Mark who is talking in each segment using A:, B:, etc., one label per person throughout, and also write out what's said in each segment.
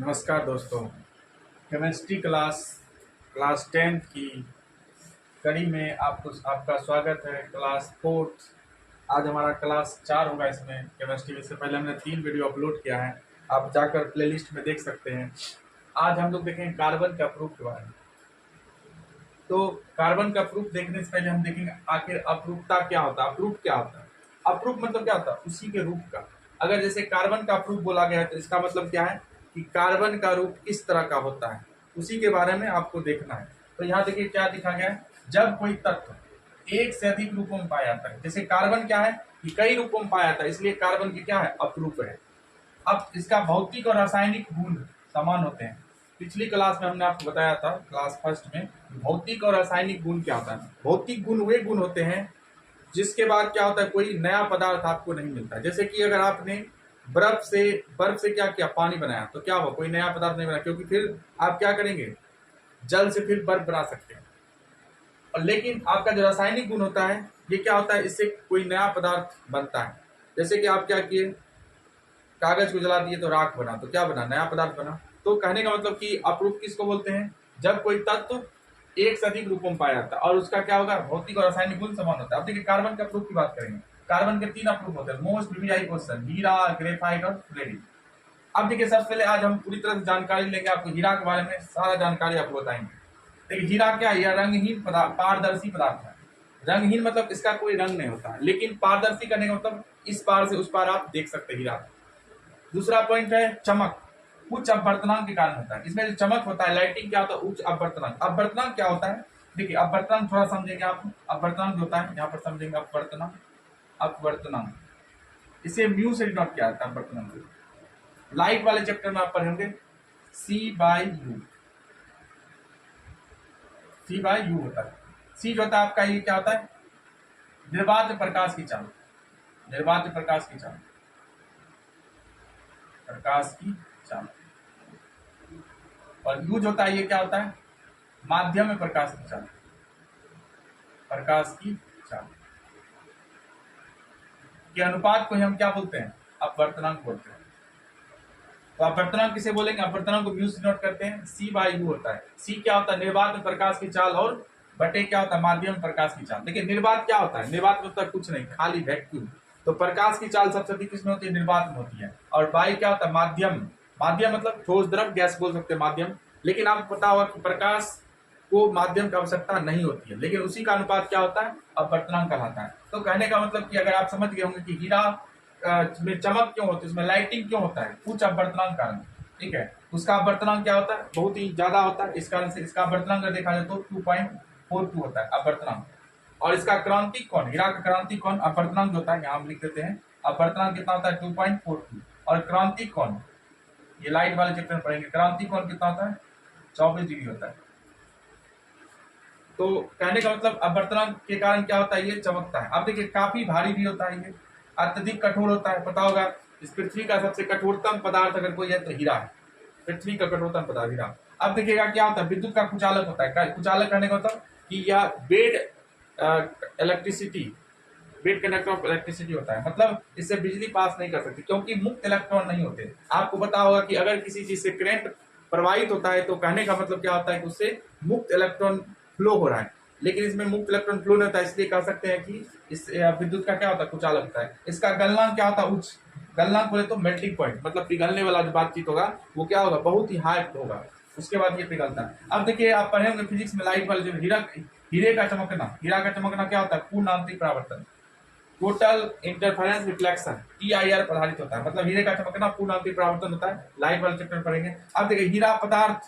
A: नमस्कार दोस्तों। Chemistry class 10 की कड़ी में आपका स्वागत है। क्लास 4 आज हमारा क्लास 4 होगा। इसमें केमिस्ट्री में से पहले हमने 3 वीडियो अपलोड किया है, आप जाकर प्लेलिस्ट में देख सकते हैं। आज हम लोग देखेंगे कार्बन का प्रूफ के बारे में। तो कार्बन का प्रूफ देखने से पहले हम देखेंगे आखिर अपरूपता क्या होता है। अप्रूफ क्या होता है? अप्रूफ मतलब क्या होता है? उसी के रूप का। अगर जैसे कार्बन का प्रूफ बोला गया है तो इसका मतलब क्या है कि कार्बन का रूप किस तरह का होता है, उसी के बारे में आपको देखना है। तो यहाँ देखिए क्या दिखा गया है, जब कोई तत्व एक से अधिक रूपों में पाया जाता है। जैसे कार्बन क्या है कि कई रूपों में पाया जाता है, इसलिए कार्बन की क्या है, अपरूप है। अब इसका भौतिक और रासायनिक गुण समान होते हैं। पिछली क्लास में हमने आपको बताया था, क्लास फर्स्ट में, भौतिक और रासायनिक गुण क्या होता है। भौतिक गुण वे गुण होते हैं जिसके बाद क्या होता है, कोई नया पदार्थ आपको नहीं मिलता। जैसे कि अगर आपने बर्फ से क्या किया, पानी बनाया, तो क्या हुआ, कोई नया पदार्थ नहीं बना, क्योंकि फिर आप क्या करेंगे, जल से फिर बर्फ बना सकते हैं। और लेकिन आपका जो रासायनिक गुण होता है, ये क्या होता है, इससे कोई नया पदार्थ बनता है। जैसे कि आप क्या किए, कागज को जला दिए तो राख बना, तो क्या बना, नया पदार्थ बना। तो कहने का मतलब कि अप्रूप किसको बोलते हैं, जब कोई तत्व एक से अधिक रूपों में पाया जाता है और उसका क्या होगा, भौतिक और रासायनिक गुण समान होता है। अब देखिए कार्बन के अप्रूप की बात करेंगे। कार्बन के 3 अप्रूप होते हैं, मोस्ट वीवीआई क्वेश्चन, हीरा, ग्रेफाइट और फ्लेरिन। अब देखिए सबसे पहले आज हम पूरी तरह से जानकारी लेंगे, आपको हीरा के बारे में सारा जानकारी आपको बताएंगे। देखिए हीरा क्या है, यह रंगहीन पदार्थ, पारदर्शी पदार्थ है। रंगहीन मतलब इसका कोई रंग नहीं होता, लेकिन पारदर्शी करने का मतलब इस पार से उस पार आप देख सकते हैं हीरा। दूसरा पॉइंट है चमक, उच्च अपवर्तनांक के कारण होता है। इसमें जो चमक होता है, लाइटिंग क्या होता है, उच्च अपवर्तनांक। अपवर्तनांक क्या होता है, देखिए अपवर्तनांक थोड़ा समझेंगे आप। अपवर्तनांक जो होता है यहाँ पर समझेंगे, अपवर्तनांक, अपवर्तनांक इसे म्यू से डिनोट किया जाता है। अपवर्तनांक लाइट वाले चैप्टर में आप पढ़ेंगे, C/U, C/U होता है। सी जो होता है आपका, ये क्या होता है, निर्वात प्रकाश की चाल, निर्वात प्रकाश की चाल, प्रकाश की चाल। और यू जो होता है, ये क्या होता है, माध्यम में प्रकाश की चाल, प्रकाश की चाल के अनुपात को हम क्या बोलते हैं, अपवर्तनांक बोलते हैं। तो अपवर्तनांक किसे बोलेंगे, अपवर्तनांक को म्यू से नोट करते हैं, C/U होता है। सी क्या होता है, निर्वात में प्रकाश की चाल, और बटे क्या होता है, माध्यम में प्रकाश की चाल। देखिए निर्वात क्या होता है, निर्वात में होता है कुछ नहीं, खाली वैक्यूम। तो प्रकाश की चाल सबसे अधिक किसमें होती है, निर्वात में होती है। और बाई क्या होता है, माध्यम। माध्यम मतलब ठोस द्रव गैस बोल सकते हैं माध्यम। लेकिन आपको पता होगा कि प्रकाश को माध्यम की आवश्यकता नहीं होती है, लेकिन उसी का अनुपात क्या होता है, अपवर्तनांक कहलाता है। तो कहने का मतलब कि अगर आप समझ गए होंगे कि हीरा में चमक क्यों होती है, उसमें लाइटिंग क्यों होता है, उच्च अपवर्तनांक कारण, ठीक है। उसका अपवर्तनांक क्या होता है, बहुत ही ज्यादा होता है। इस कारण से इसका अपवर्तनांक अगर देखा जाए तो 2.42 होता है अपवर्तनांक। और इसका क्रांतिक कोण, हीरा का क्रांतिक कोण अपवर्तनांक होता है, यहाँ हम लिख देते हैं, अपवर्तनांक कितना होता है 2.42। और क्रांतिक कोण, ये लाइट वाले चैप्टर में पढ़ेंगे, क्रांतिक कोण कितना होता है 24 डिग्री होता है। तो कहने का मतलब अपवर्तनांक के कारण क्या होता है, ये चमकता है। अब देखिए काफी भारी भी होता है, ये अत्यधिक कठोर होता है। पता होगा इस पृथ्वी का सबसे कठोरतम पदार्थ अगर कोई है तो हीरा है, पृथ्वी का कठोरतम पदार्थ हीरा। अब देखिएगा क्या होता है, विद्युत का कुचालक होता है। कुचालक करने का मतलब कि यह bed electricity, bad conductor of electricity होता है, मतलब इससे बिजली पास नहीं कर सकती, क्योंकि मुक्त इलेक्ट्रॉन नहीं होते। आपको पता होगा कि अगर किसी चीज से करंट प्रवाहित होता है तो कहने का मतलब क्या होता है कि उससे मुक्त इलेक्ट्रॉन फ्लो हो रहा है। लेकिन इसमें मुक्त इलेक्ट्रॉन फ्लो नहीं होता है, इसलिए कह सकते हैं कि इस विद्युत का क्या होता है, कुचालक होता है। इसका गलनांक क्या होता है, उच्च। गलनांक बोले तो मेल्टिंग पॉइंट, मतलब पिघलने वाला जो बातचीत होगा वो क्या होगा, बहुत ही हाई होगा, उसके बाद ये पिघलता है। अब देखिए आप पढ़े होंगे फिजिक्स में, लाइट वाले जो हीरे का चमकना, हीरा का चमकना क्या होता है, पूर्ण आंतरिक परावर्तन, टोटल इंटरफेरेंस रिफ्लेक्शन, TIR पर आधारित होता है। मतलब हीरे का चमकना पूर्ण आंतरिक परावर्तन होता है, लाइट वाले चैप्टर में पढ़ेंगे। अब देखिए हीरा पदार्थ,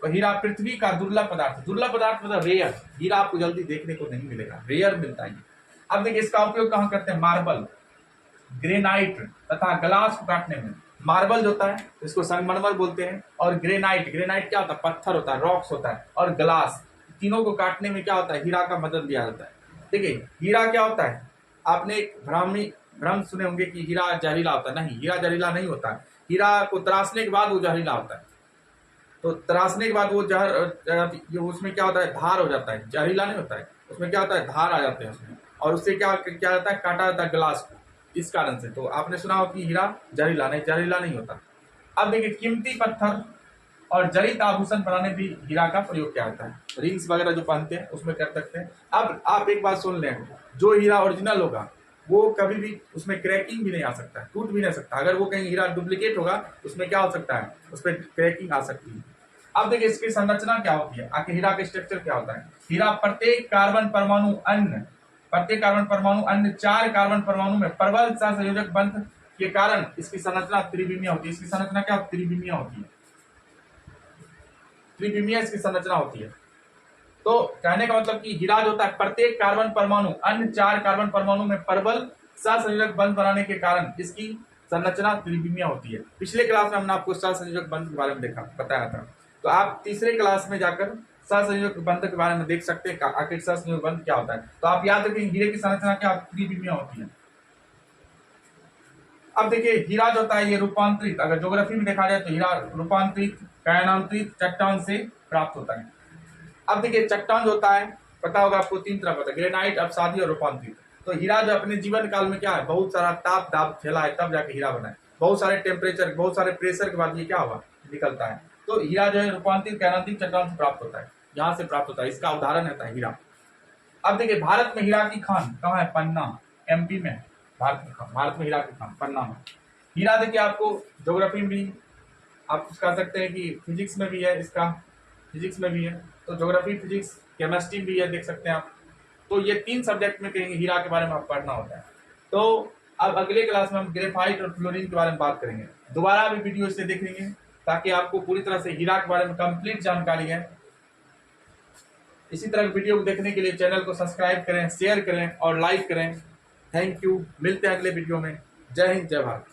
A: हीरा पृथ्वी का दुर्लभ पदार्थ, दुर्लभ पदार्थ मतलब रेयर। हीरा आपको जल्दी देखने को नहीं मिलेगा, रेयर मिलता है। अब देखिए इसका उपयोग कहाँ करते हैं, मार्बल, ग्रेनाइट तथा ग्लास को काटने में। मार्बल जो होता है इसको संगमरमर बोलते हैं, और ग्रेनाइट, ग्रेनाइट क्या होता है, पत्थर होता है, रॉक्स होता है, और ग्लास, तीनों को काटने में क्या होता है, हीरा का मदद लिया जाता है। देखिए हीरा क्या होता है, आपने एक भ्रम सुने होंगे कि हीरा जहरीला होता है। नहीं, हीरा जहरीला नहीं होता है। हीरा को तराशने के बाद वो जहरीला होता है। तो तराशने के बाद वो जहर उसमें क्या होता है, धार हो जाता है, जहरीला नहीं होता है। उसमें क्या होता है, धार आ जाते हैं उसमें, और उससे क्या क्या जाता है, काटा जाता है ग्लास को, इस कारण से। तो आपने सुना हो कि हीरा जहरीला नहीं, जहरीला नहीं होता। अब देखिए कीमती पत्थर और जड़ित आभूषण बनाने भी हीरा का प्रयोग किया जाता है। रिंग्स वगैरह जो पहनते हैं उसमें कर सकते हैं। अब आप एक बात सुन लें, जो हीरा ओरिजिनल होगा वो कभी भी उसमें क्रैकिंग भी नहीं आ सकता है, टूट भी नहीं सकता। अगर वो कहीं हीरा डुप्लीकेट होगा उसमें क्या हो सकता है, उस पर क्रैकिंग आ सकती है। अब देखिए इसकी संरचना क्या होती है, आखिर हीरा का स्ट्रक्चर क्या होता है। हीरा प्रत्येक कार्बन परमाणु अन्य 4 कार्बन परमाणु में प्रबल सहसंयोजक बंध के कारण इसकी संरचना त्रिविमीय होती है। इसकी संरचना क्या त्रिविमीय होती है, त्रिविमीय इसकी संरचना होती है। तो कहने का मतलब कि हीरा जो होता है प्रत्येक कार्बन परमाणु अन्य 4 कार्बन परमाणु में प्रबल सहसंयोजक बंध बनाने के कारण इसकी संरचना त्रिविमीय होती है। पिछले क्लास में हमने आपको सहसंयोजक बंध के बारे में बताया था, तो आप तीसरे क्लास में जाकर सहसंयोजक बंध के बारे में देख सकते हैं आखिर सहसंयोजक बंध क्या होता है। तो आप याद रखें हीरे की संरचना क्या त्रिविमीय होती है। अब देखिए हीरा जो होता है ये रूपांतरित, अगर ज्योग्राफी में देखा जाए तो हीरा रूपांतरित कायनांतरित चट्टान से प्राप्त होता है। अब देखिए चट्टान जो होता है पता होगा आपको 3 तरह का, ग्रेनाइट, अपसादी और रूपांतरित। तो हीरा जो अपने जीवन काल में क्या है, बहुत सारा ताप दाब झेला है तब जाके हीरा बना है। बहुत सारे टेम्परेचर, बहुत सारे प्रेशर के बाद ये क्या होगा, निकलता है। तो हीरा जो है रूपांतरित कायनांतरित चट्टान से प्राप्त होता है, यहाँ से प्राप्त होता है। इसका उदाहरण रहता है हीरा। अब देखिए भारत में हीरा की खान कहाँ है, पन्ना, एमपी में भारत में हीरा की खान पन्ना में। हीरा देखिए आपको ज्योग्राफी में भी आप कह सकते हैं कि फिजिक्स में भी है, इसका फिजिक्स में भी है। तो ज्योग्राफी, फिजिक्स, केमिस्ट्री भी है, देख सकते हैं आप। तो ये 3 सब्जेक्ट में कहेंगे हीरा के बारे में आप पढ़ना होता है। तो अब अगले क्लास में हम ग्रेफाइट और फ्लोरीन के बारे में बात करेंगे। दोबारा भी वीडियो से देखेंगे ताकि आपको पूरी तरह से हीरा के बारे में कंप्लीट जानकारी है। इसी तरह वीडियो को देखने के लिए चैनल को सब्सक्राइब करें, शेयर करें और लाइक करें। थैंक यू, मिलते हैं अगले वीडियो में। जय हिंद, जय भारत।